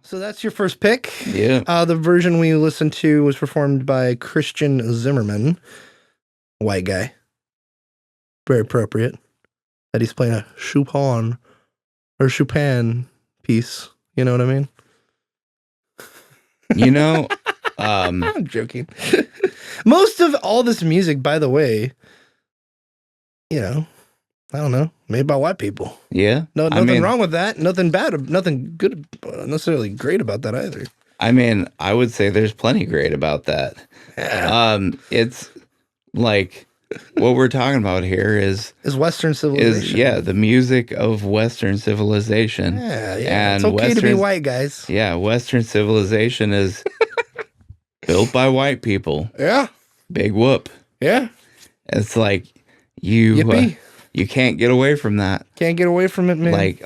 So that's your first pick. Yeah. The version we listened to was performed by Christian Zimmerman, white guy. Very appropriate that he's playing a Chopin or Chopin piece. You know what I mean? You know, I'm joking. Most of all this music, by the way, you know, I don't know, made by white people. yeah. No, nothing wrong with that. Nothing bad. Nothing good. Necessarily great about that either. I mean, I would say there's plenty great about that. Yeah. It's like what we're talking about here is Western civilization. the music of Western civilization. Yeah. And It's okay to be white, guys. Yeah, Western civilization is built by white people. Yeah. Big whoop. Yeah. It's like you can't get away from that. Can't get away from it, man. Like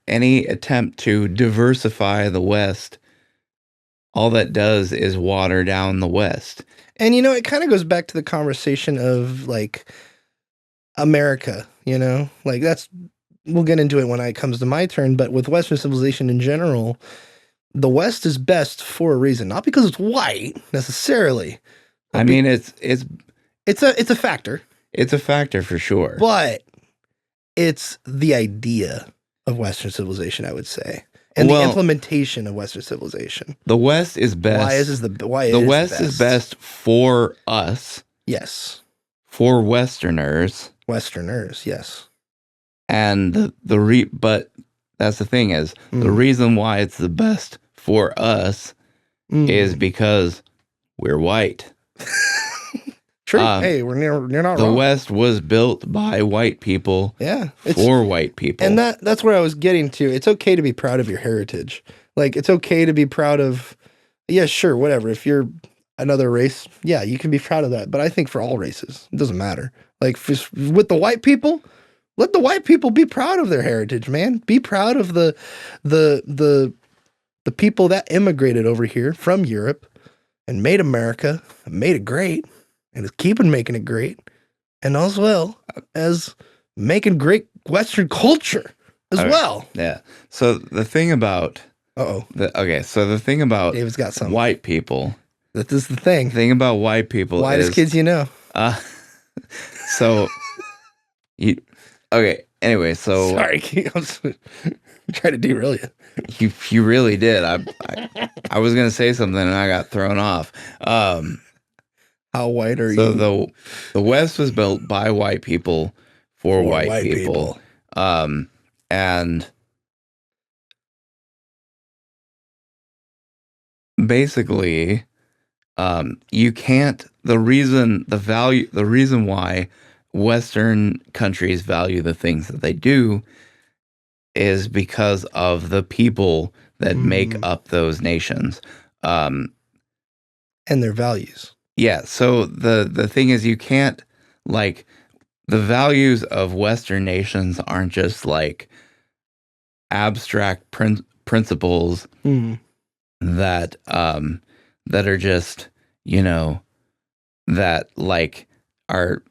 any attempt to diversify the West, all that does is water down the West. And, you know, it kind of goes back to the conversation of, like, America, you know? Like, we'll get into it when it comes to my turn, but with Western civilization in general, the West is best for a reason. Not because it's white, necessarily. I mean, it's a factor. It's a factor for sure. But it's the idea of Western civilization, I would say. And the implementation of Western civilization. The West is best. The West is best for us. Yes. For Westerners. Westerners, yes. And but that's the thing is the reason why it's the best for us is because we're white. True. Hey, you're not wrong. The West was built by white people. Yeah. For white people. And that's where I was getting to. It's okay to be proud of your heritage. Like, it's okay to be proud of, yeah, sure, whatever. If you're another race, yeah, you can be proud of that. But I think for all races, it doesn't matter. Like, with the white people, let the white people be proud of their heritage, man. Be proud of the people that immigrated over here from Europe and made America, and made it great. And is keeping making it great, and as well as making great Western culture as well. Yeah. So the thing about so the thing about David's got some white people. That is the thing. Thing about white people. Whitest kids you know. So anyway, so sorry, I'm trying to derail you. You really did. I was gonna say something and I got thrown off. How white are you? So the West was built by white people for white people. And basically, you can't. The reason why Western countries value the things that they do is because of the people that make up those nations, and their values. Yeah, so the thing is you can't, like, the values of Western nations aren't just like abstract principles that are just, you know, that like are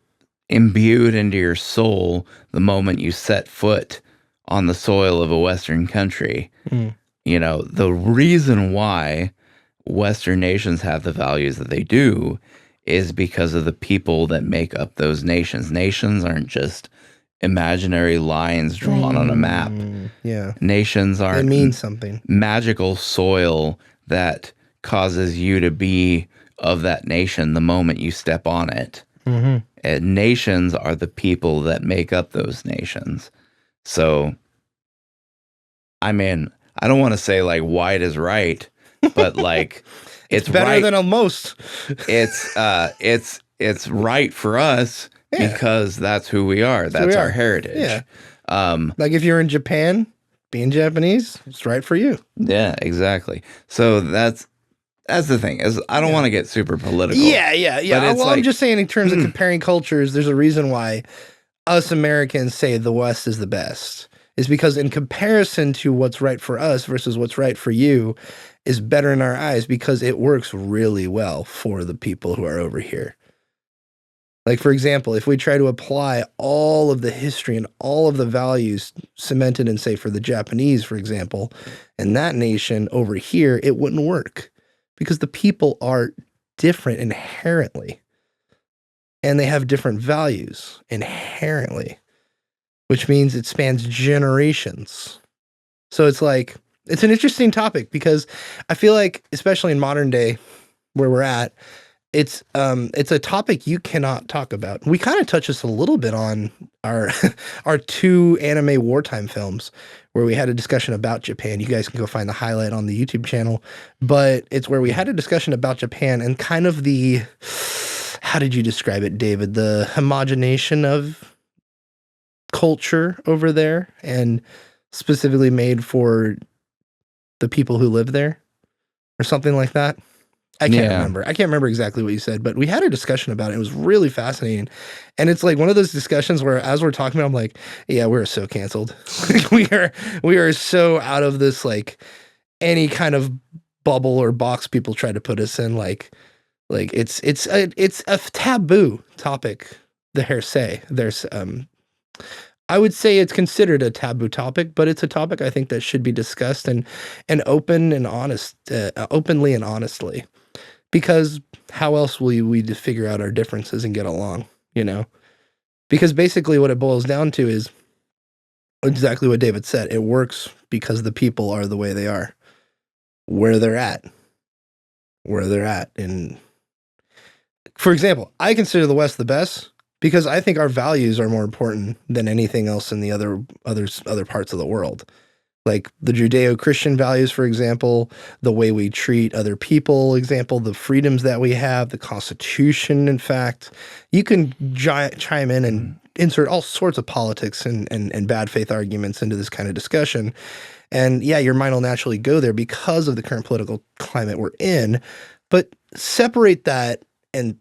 imbued into your soul the moment you set foot on the soil of a Western country. You know, the reason why Western nations have the values that they do is because of the people that make up those nations. Nations aren't just imaginary lines drawn on a map. Yeah. Nations are they mean something. Magical soil that causes you to be of that nation the moment you step on it. And nations are the people that make up those nations. So, I mean, I don't want to say like white is right, but like it's better right. than most. It's right for us because that's who we are. That's our heritage. Yeah. Like if you're in Japan, being Japanese, it's right for you. Yeah, exactly. So that's the thing is I don't want to get super political. Yeah. Well, I'm just saying in terms of comparing cultures, there's a reason why us Americans say the West is the best. Is because in comparison to what's right for us versus what's right for you is better in our eyes because it works really well for the people who are over here. Like, for example, if we try to apply all of the history and all of the values cemented in, say, for the Japanese, for example, and that nation over here, it wouldn't work because the people are different inherently and they have different values inherently, which means it spans generations. So it's like, it's an interesting topic because I feel like, especially in modern day where we're at, it's a topic you cannot talk about. We kind of touched this a little bit on our our two anime wartime films where we had a discussion about Japan. You guys can go find the highlight on the YouTube channel, but it's where we had a discussion about Japan and kind of the, how did you describe it, David? The homogenation of culture over there and specifically made for the people who live there or something like that. I can't remember. I can't remember exactly what you said, but we had a discussion about it. It was really fascinating. And it's like one of those discussions where as we're talking about, I'm like, yeah, we're so canceled. we are so out of this, like any kind of bubble or box people try to put us in. Like it's a taboo topic. There's I would say it's considered a taboo topic, but it's a topic I think that should be discussed and openly and honestly. Because how else will we just figure out our differences and get along, you know? Because basically what it boils down to is exactly what David said. It works because the people are the way they are, where they're at. And for example, I consider the West the best because I think our values are more important than anything else in the other parts of the world. Like the Judeo-Christian values, for example, the way we treat other people, example, the freedoms that we have, the Constitution, in fact. You can chime in and insert all sorts of politics and bad faith arguments into this kind of discussion. And yeah, your mind will naturally go there because of the current political climate we're in. But separate that and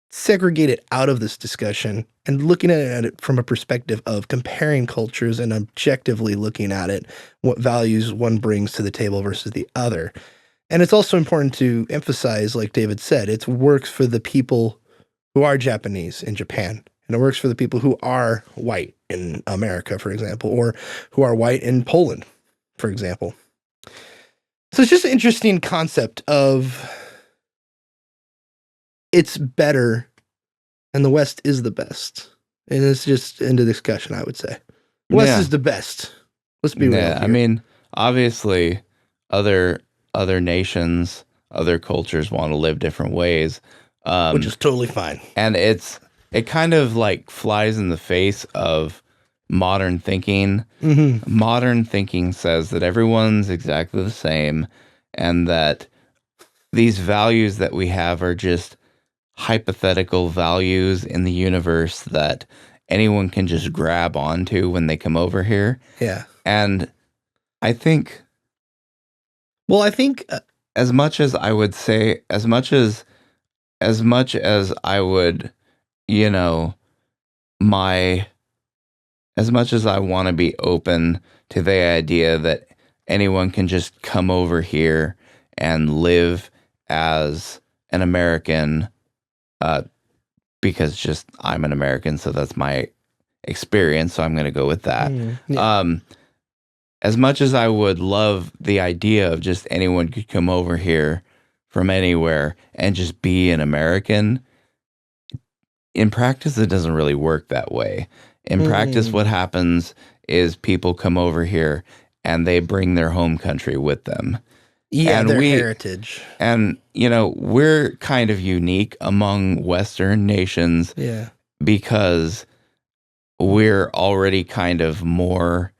segregate it out of this discussion and looking at it from a perspective of comparing cultures and objectively looking at it, what values one brings to the table versus the other. And it's also important to emphasize, like David said, it works for the people who are Japanese in Japan, and it works for the people who are white in America, for example, or who are white in Poland, for example. So it's just an interesting concept of it's better and the West is the best. And it's just into discussion, I would say. West is the best. Let's be real here. I mean, obviously, other nations, other cultures want to live different ways. Which is totally fine. And it kind of like flies in the face of modern thinking. Mm-hmm. Modern thinking says that everyone's exactly the same and that these values that we have are just hypothetical values in the universe that anyone can just grab onto when they come over here. Yeah. And I think... Well, I think... as much as I would say, as much as I would, you know, as much as I want to be open to the idea that anyone can just come over here and live as an American, because just I'm an American, so that's my experience, so I'm going to go with that. Yeah. As much as I would love the idea of just anyone could come over here from anywhere and just be an American, in practice, it doesn't really work that way. In practice, what happens is people come over here and they bring their home country with them. Yeah, and their heritage. And, you know, we're kind of unique among Western nations. Yeah. Because we're already kind of more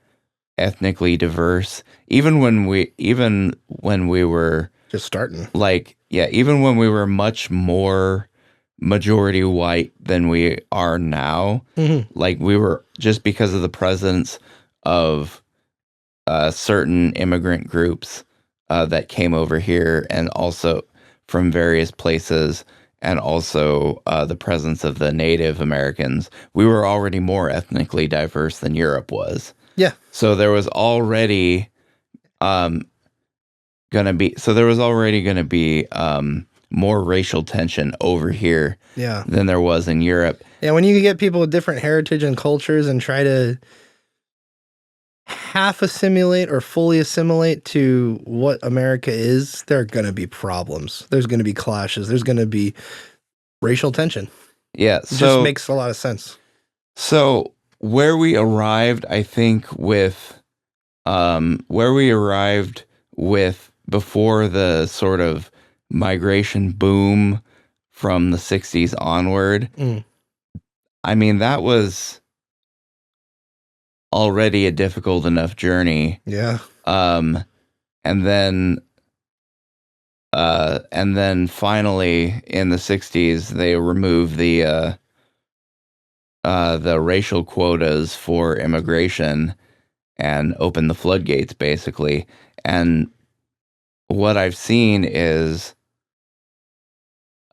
ethnically diverse. Even when we were just starting. Like, yeah, even when we were much more majority white than we are now. Mm-hmm. Like we were, just because of the presence of certain immigrant groups that came over here, and also from various places, and also the presence of the Native Americans, we were already more ethnically diverse than Europe was. Yeah. So there was already gonna be more racial tension over here Yeah. than there was in Europe. Yeah, when you get people with different heritage and cultures and try to half assimilate or fully assimilate to what America is, there are going to be problems. There's going to be clashes. There's going to be racial tension. Yeah, It just makes a lot of sense. So where we arrived, I think, with before the sort of migration boom from the 60s onward, I mean, that was already a difficult enough journey. Yeah. And then finally in the 60s they removed the racial quotas for immigration and opened the floodgates, basically. And what I've seen is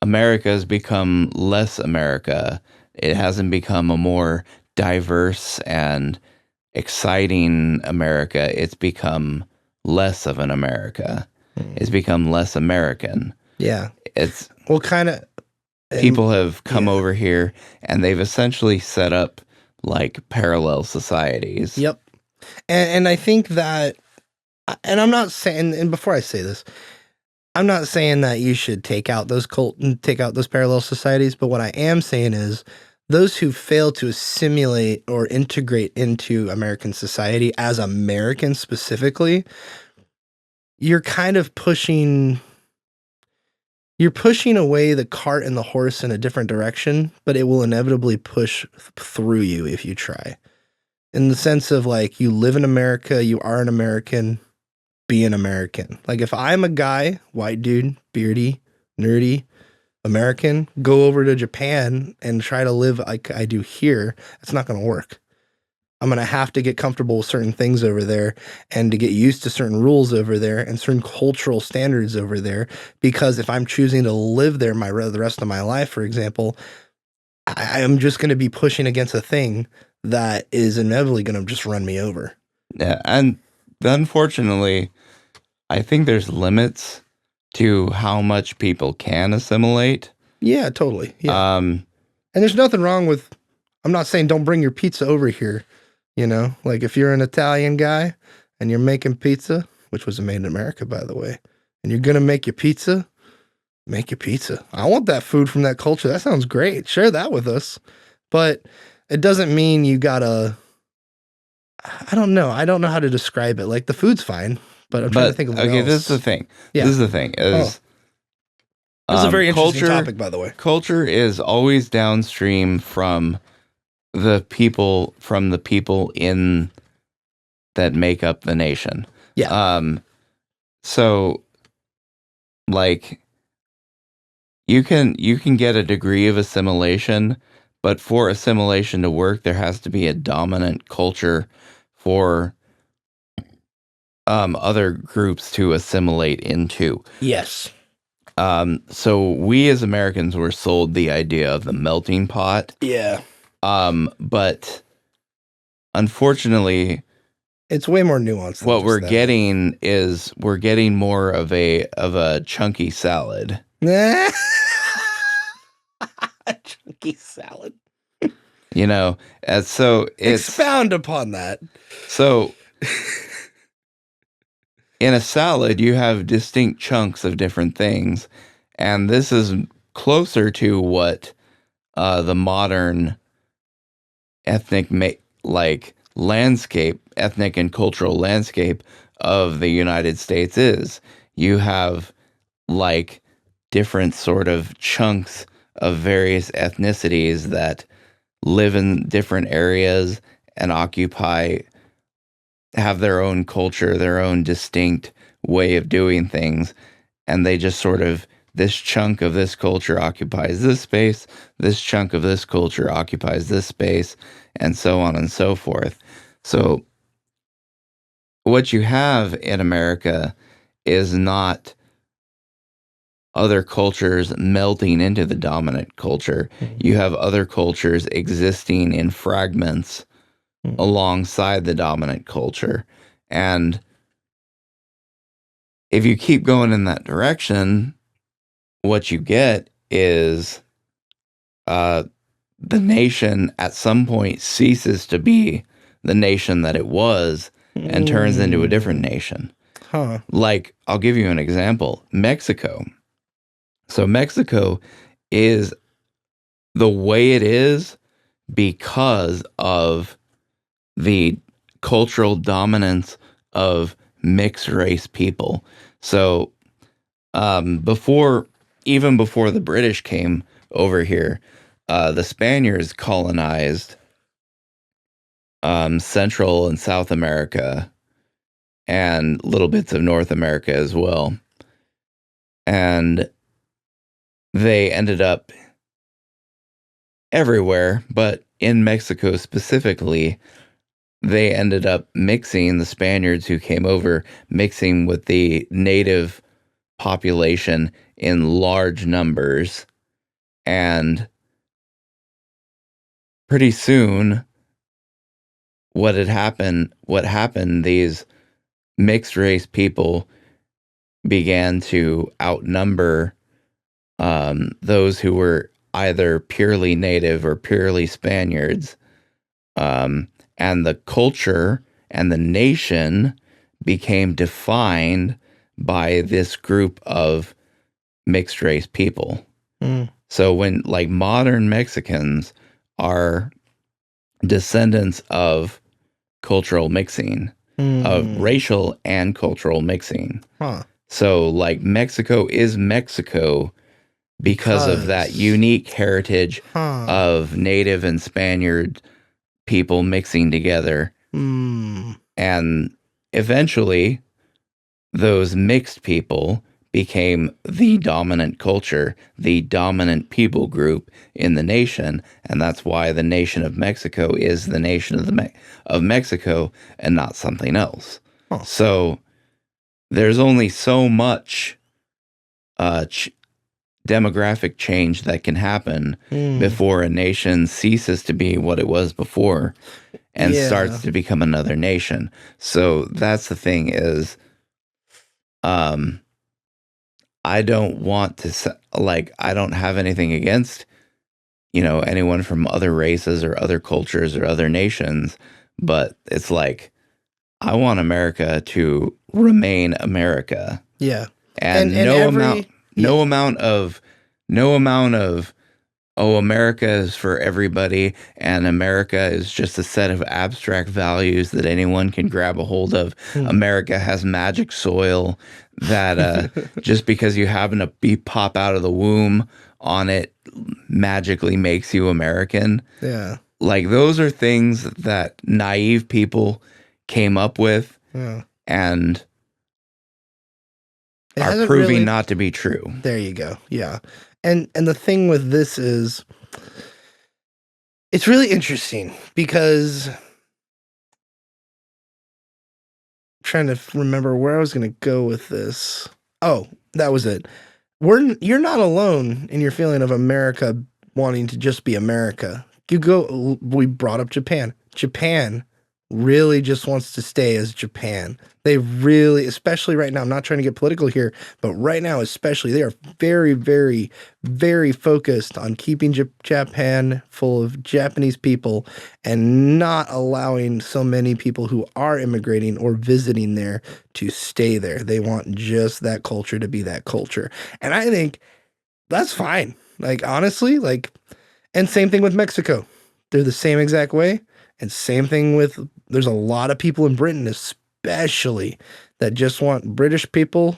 America has become less America. It hasn't become a more diverse and exciting America. It's become less of an America. It's become less American. Yeah. It's well, kind of. People have come over here and they've essentially set up like parallel societies. Yep. And I think that, and I'm not saying, and before I say this, I'm not saying that you should take out those parallel societies, but what I am saying is those who fail to assimilate or integrate into American society as Americans specifically, you're kind of pushing away the cart and the horse in a different direction, but it will inevitably push through you if you try. In the sense of like, you live in America, you are an American, be an American. Like if I'm a guy, white dude, beardy, nerdy, American, go over to Japan and try to live like I do here, it's not going to work. I'm going to have to get comfortable with certain things over there and to get used to certain rules over there and certain cultural standards over there. Because if I'm choosing to live there the rest of my life, for example, I am just going to be pushing against a thing that is inevitably going to just run me over. Yeah, and unfortunately, I think there's limits to how much people can assimilate. Yeah, totally. Yeah. And there's nothing wrong with, I'm not saying don't bring your pizza over here. You know, like if you're an Italian guy and you're making pizza, which was made in America, by the way, and you're going to make your pizza, make your pizza. I want that food from that culture. That sounds great. Share that with us. But it doesn't mean you gotta, I don't know. I don't know how to describe it. Like the food's fine, but I'm trying to think of what else. This is the thing. Yeah. This is the thing. This is a very interesting topic, by the way. Culture is always downstream from the people in that make up the nation. Yeah. So like you can get a degree of assimilation, but for assimilation to work, there has to be a dominant culture for other groups to assimilate into. Yes. So we as Americans were sold the idea of the melting pot. Yeah. But unfortunately, it's way more nuanced. What we're getting is more of a chunky salad. Chunky salad. You know, so it's expound upon that. So in a salad, you have distinct chunks of different things, and this is closer to what the modern ethnic and cultural landscape of the United States is. You have like different sort of chunks of various ethnicities that live in different areas and have their own culture, their own distinct way of doing things, and they just sort of, this chunk of this culture occupies this space, this chunk of this culture occupies this space, and so on and so forth. So what you have in America is not other cultures melting into the dominant culture. You have other cultures existing in fragments alongside the dominant culture. And if you keep going in that direction, what you get is uh, the nation at some point ceases to be the nation that it was and turns into a different nation. Huh. Like, I'll give you an example. Mexico. So Mexico is the way it is because of the cultural dominance of mixed race people. So even before the British came over here, the Spaniards colonized Central and South America and little bits of North America as well. And they ended up everywhere, but in Mexico specifically, they ended up mixing the Spaniards who came over, mixing with the native population in large numbers. And pretty soon, what happened, these mixed race people began to outnumber those who were either purely native or purely Spaniards. And the culture and the nation became defined by this group of mixed race people. So when like modern Mexicans are descendants of cultural mixing, of racial and cultural mixing. So like Mexico is Mexico because of that unique heritage of native and Spaniard people mixing together. And eventually those mixed people became the dominant culture, the dominant people group in the nation, and that's why the nation of Mexico is the nation of Mexico and not something else. So there's only so much demographic change that can happen before a nation ceases to be what it was before and starts to become another nation. So that's the thing is, I don't want to, like, I don't have anything against, anyone from other races or other cultures or other nations, but it's like, I want America to remain America. Yeah. And no amount of, oh, America is for everybody, and America is just a set of abstract values that anyone can grab a hold of. America has magic soil that just because you happen to pop out of the womb on it magically makes you American. Yeah. Like, those are things that naive people came up with and are proving not to be true. There you go. Yeah. And the thing with this is, it's really interesting because I'm trying to remember where I was going to go with this. Oh, that was it. You're not alone in your feeling of America wanting to just be America. We brought up Japan. Japan really just wants to stay as Japan. They really, especially right now, I'm not trying to get political here, but right now especially, they are very, very, very focused on keeping Japan full of Japanese people and not allowing so many people who are immigrating or visiting there to stay there. They want just that culture to be that culture. And I think that's fine. Like, honestly, and same thing with Mexico. They're the same exact way. And same thing there's a lot of people in Britain, especially, that just want British people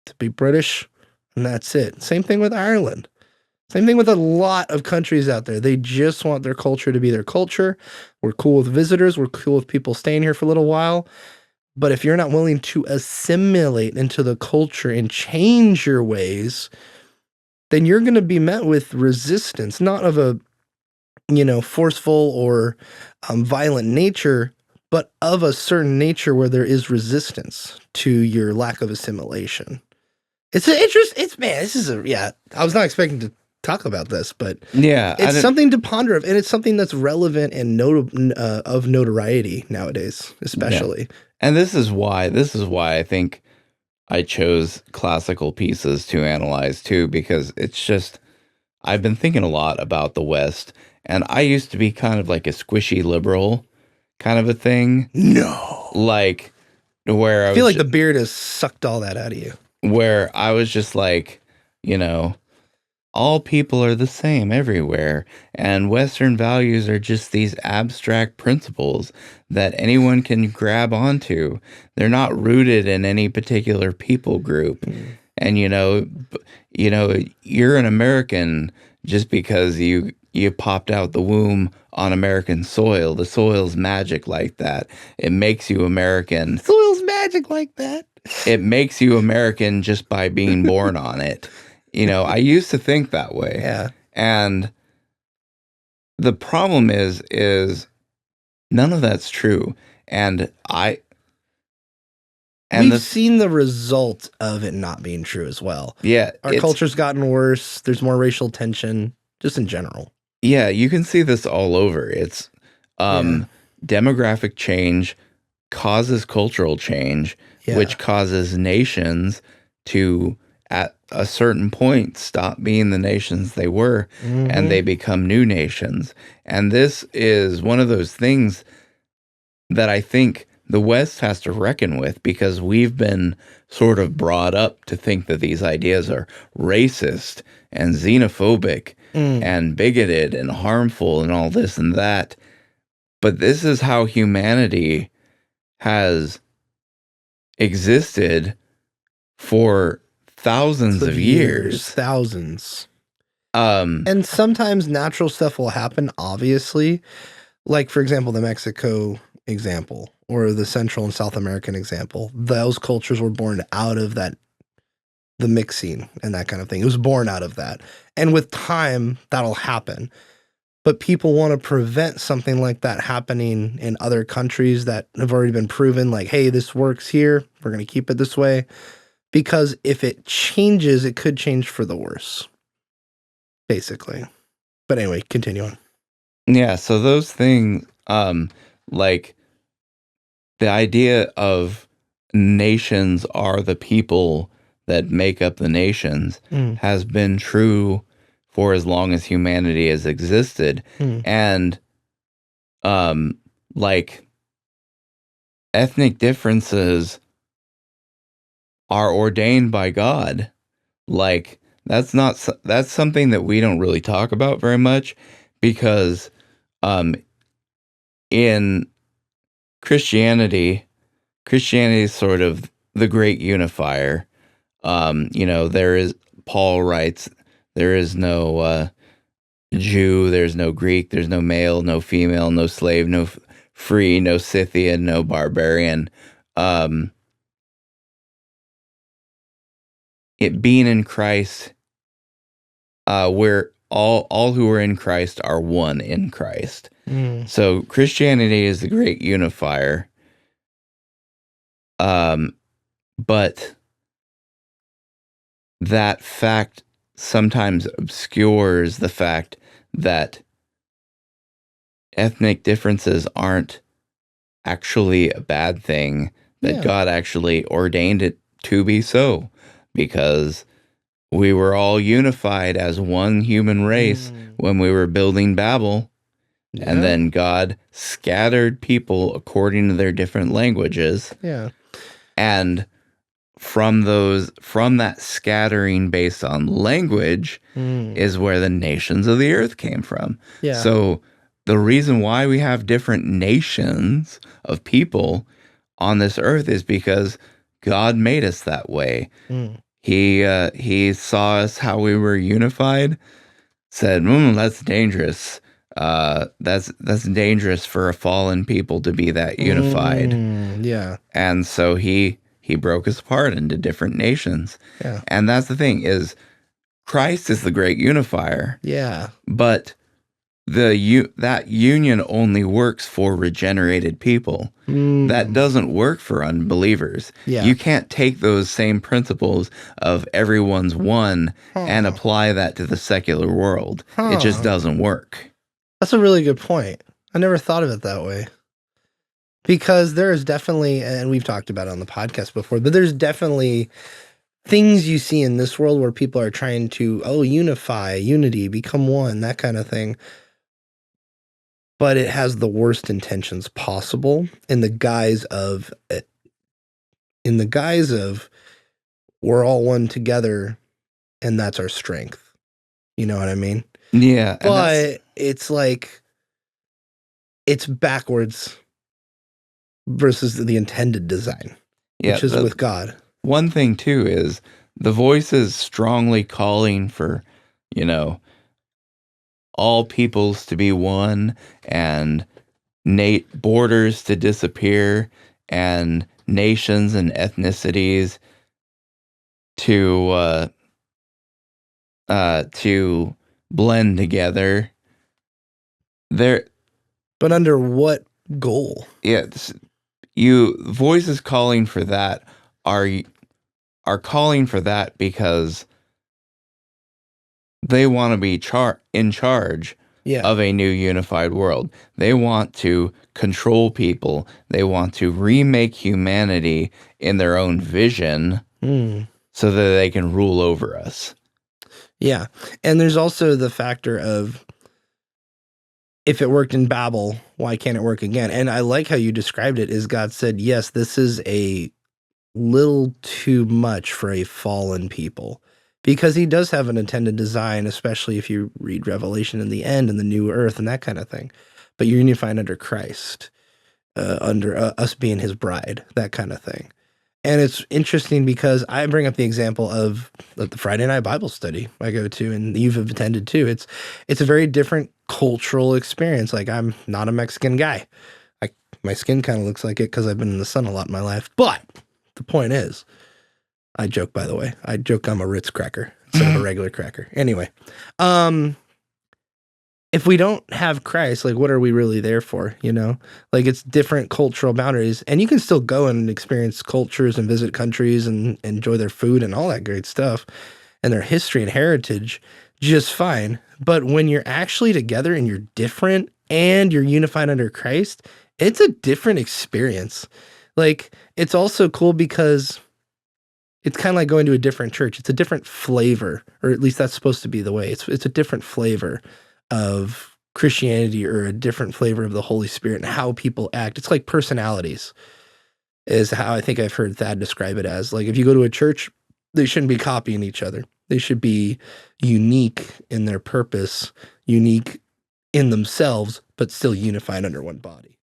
to be British, and that's it. Same thing with Ireland. Same thing with a lot of countries out there. They just want their culture to be their culture. We're cool with visitors. We're cool with people staying here for a little while. But if you're not willing to assimilate into the culture and change your ways, then you're going to be met with resistance, not of a forceful or violent nature, but of a certain nature where there is resistance to your lack of assimilation. It's an interest. I was not expecting to talk about this, but it's something to ponder of, and it's something that's relevant and of notoriety nowadays, especially. Yeah. And this is why I think I chose classical pieces to analyze too, because it's just, I've been thinking a lot about the West, and I used to be kind of like a squishy liberal kind of a thing. No. Like, where I feel like the beard has sucked all that out of you. Where I was just like, you know, all people are the same everywhere, and Western values are just these abstract principles that anyone can grab onto. They're not rooted in any particular people group. And you're an American just because you popped out the womb on American soil. The soil's magic like that. It makes you American. Soil's magic like that. It makes you American just by being born on it. I used to think that way. Yeah. And the problem is none of that's true. And we've seen the result of it not being true as well. Yeah. Our culture's gotten worse. There's more racial tension, just in general. Yeah, you can see this all over. It's demographic change causes cultural change, which causes nations to, at a certain point, stop being the nations they were, and they become new nations. And this is one of those things that I think the West has to reckon with, because we've been sort of brought up to think that these ideas are racist and xenophobic and bigoted and harmful and all this and that. But this is how humanity has existed for thousands of years. Thousands. And sometimes natural stuff will happen, obviously. Like, for example, the Mexico example or the Central and South American example. Those cultures were born out of that, the mixing and that kind of thing. It was born out of that. And with time, that'll happen. But people want to prevent something like that happening in other countries that have already been proven, like, hey, this works here. We're going to keep it this way. Because if it changes, it could change for the worse, basically. But anyway, continue on. Yeah, so those things, like the idea of nations are the people that make up the nations has been true for as long as humanity has existed. And like ethnic differences are ordained by God. Like that's something that we don't really talk about very much, because in Christianity is sort of the great unifier. There is, Paul writes, there is no Jew, there's no Greek, there's no male, no female, no slave, no free, no Scythian, no barbarian. It being in Christ, where all who are in Christ are one in Christ. So Christianity is the great unifier. But that fact sometimes obscures the fact that ethnic differences aren't actually a bad thing, that God actually ordained it to be so, because we were all unified as one human race when we were building Babel. And then God scattered people according to their different languages. And from that scattering based on language is where the nations of the earth came from. So the reason why we have different nations of people on this earth is because God made us that way. He saw us how we were unified, said, that's dangerous. That's dangerous for a fallen people to be that unified. And so he broke us apart into different nations. And that's the thing, is Christ is the great unifier. But that union only works for regenerated people. That doesn't work for unbelievers. You can't take those same principles of everyone's one and apply that to the secular world. It just doesn't work. That's a really good point. I never thought of it that way. Because there is definitely, and we've talked about it on the podcast before, but there's definitely things you see in this world where people are trying to, unify, unity, become one, that kind of thing. But it has the worst intentions possible in the guise of we're all one together and that's our strength. You know what I mean? Yeah, and that's But it's like it's backwards versus the intended design, yeah. which is The with God. one thing too is the voices strongly calling for, you know, all peoples to be one and borders to disappear and nations and ethnicities to to blend together. There, But under what goal? yeah, you voices calling for that are calling for that because they want to be in charge Yeah. of a new unified world. They want to control people. They want to remake humanity in their own vision Mm. so that they can rule over us. Yeah. And there's also the factor of if it worked in Babel, why can't it work again? And I like how you described it, is God said, yes, this is a little too much for a fallen people. Because he does have an intended design, especially if you read Revelation in the end and the new earth and that kind of thing. But you're unified under Christ, under us being his bride, that kind of thing. And it's interesting because I bring up the example of the Friday night Bible study I go to, and you've attended too. It's a very different cultural experience. Like, I'm not a Mexican guy. I, my skin kind of looks like it because I've been in the sun a lot in my life. But the point is, I joke, by the way. I joke I'm a Ritz cracker instead of a regular cracker. Anyway, if we don't have Christ, like, what are we really there for? You know, like, it's different cultural boundaries, and you can still go and experience cultures and visit countries and enjoy their food and all that great stuff and their history and heritage just fine. But when you're actually together and you're different and you're unified under Christ, it's a different experience. Like, it's also cool because it's kind of like going to a different church. It's a different flavor, or at least that's supposed to be the way. It's a different flavor of Christianity, or a different flavor of the Holy Spirit and how people act. It's like personalities, is how I think I've heard Thad describe it as. Like, if you go to a church, they shouldn't be copying each other. They should be unique in their purpose, unique in themselves, but still unified under one body.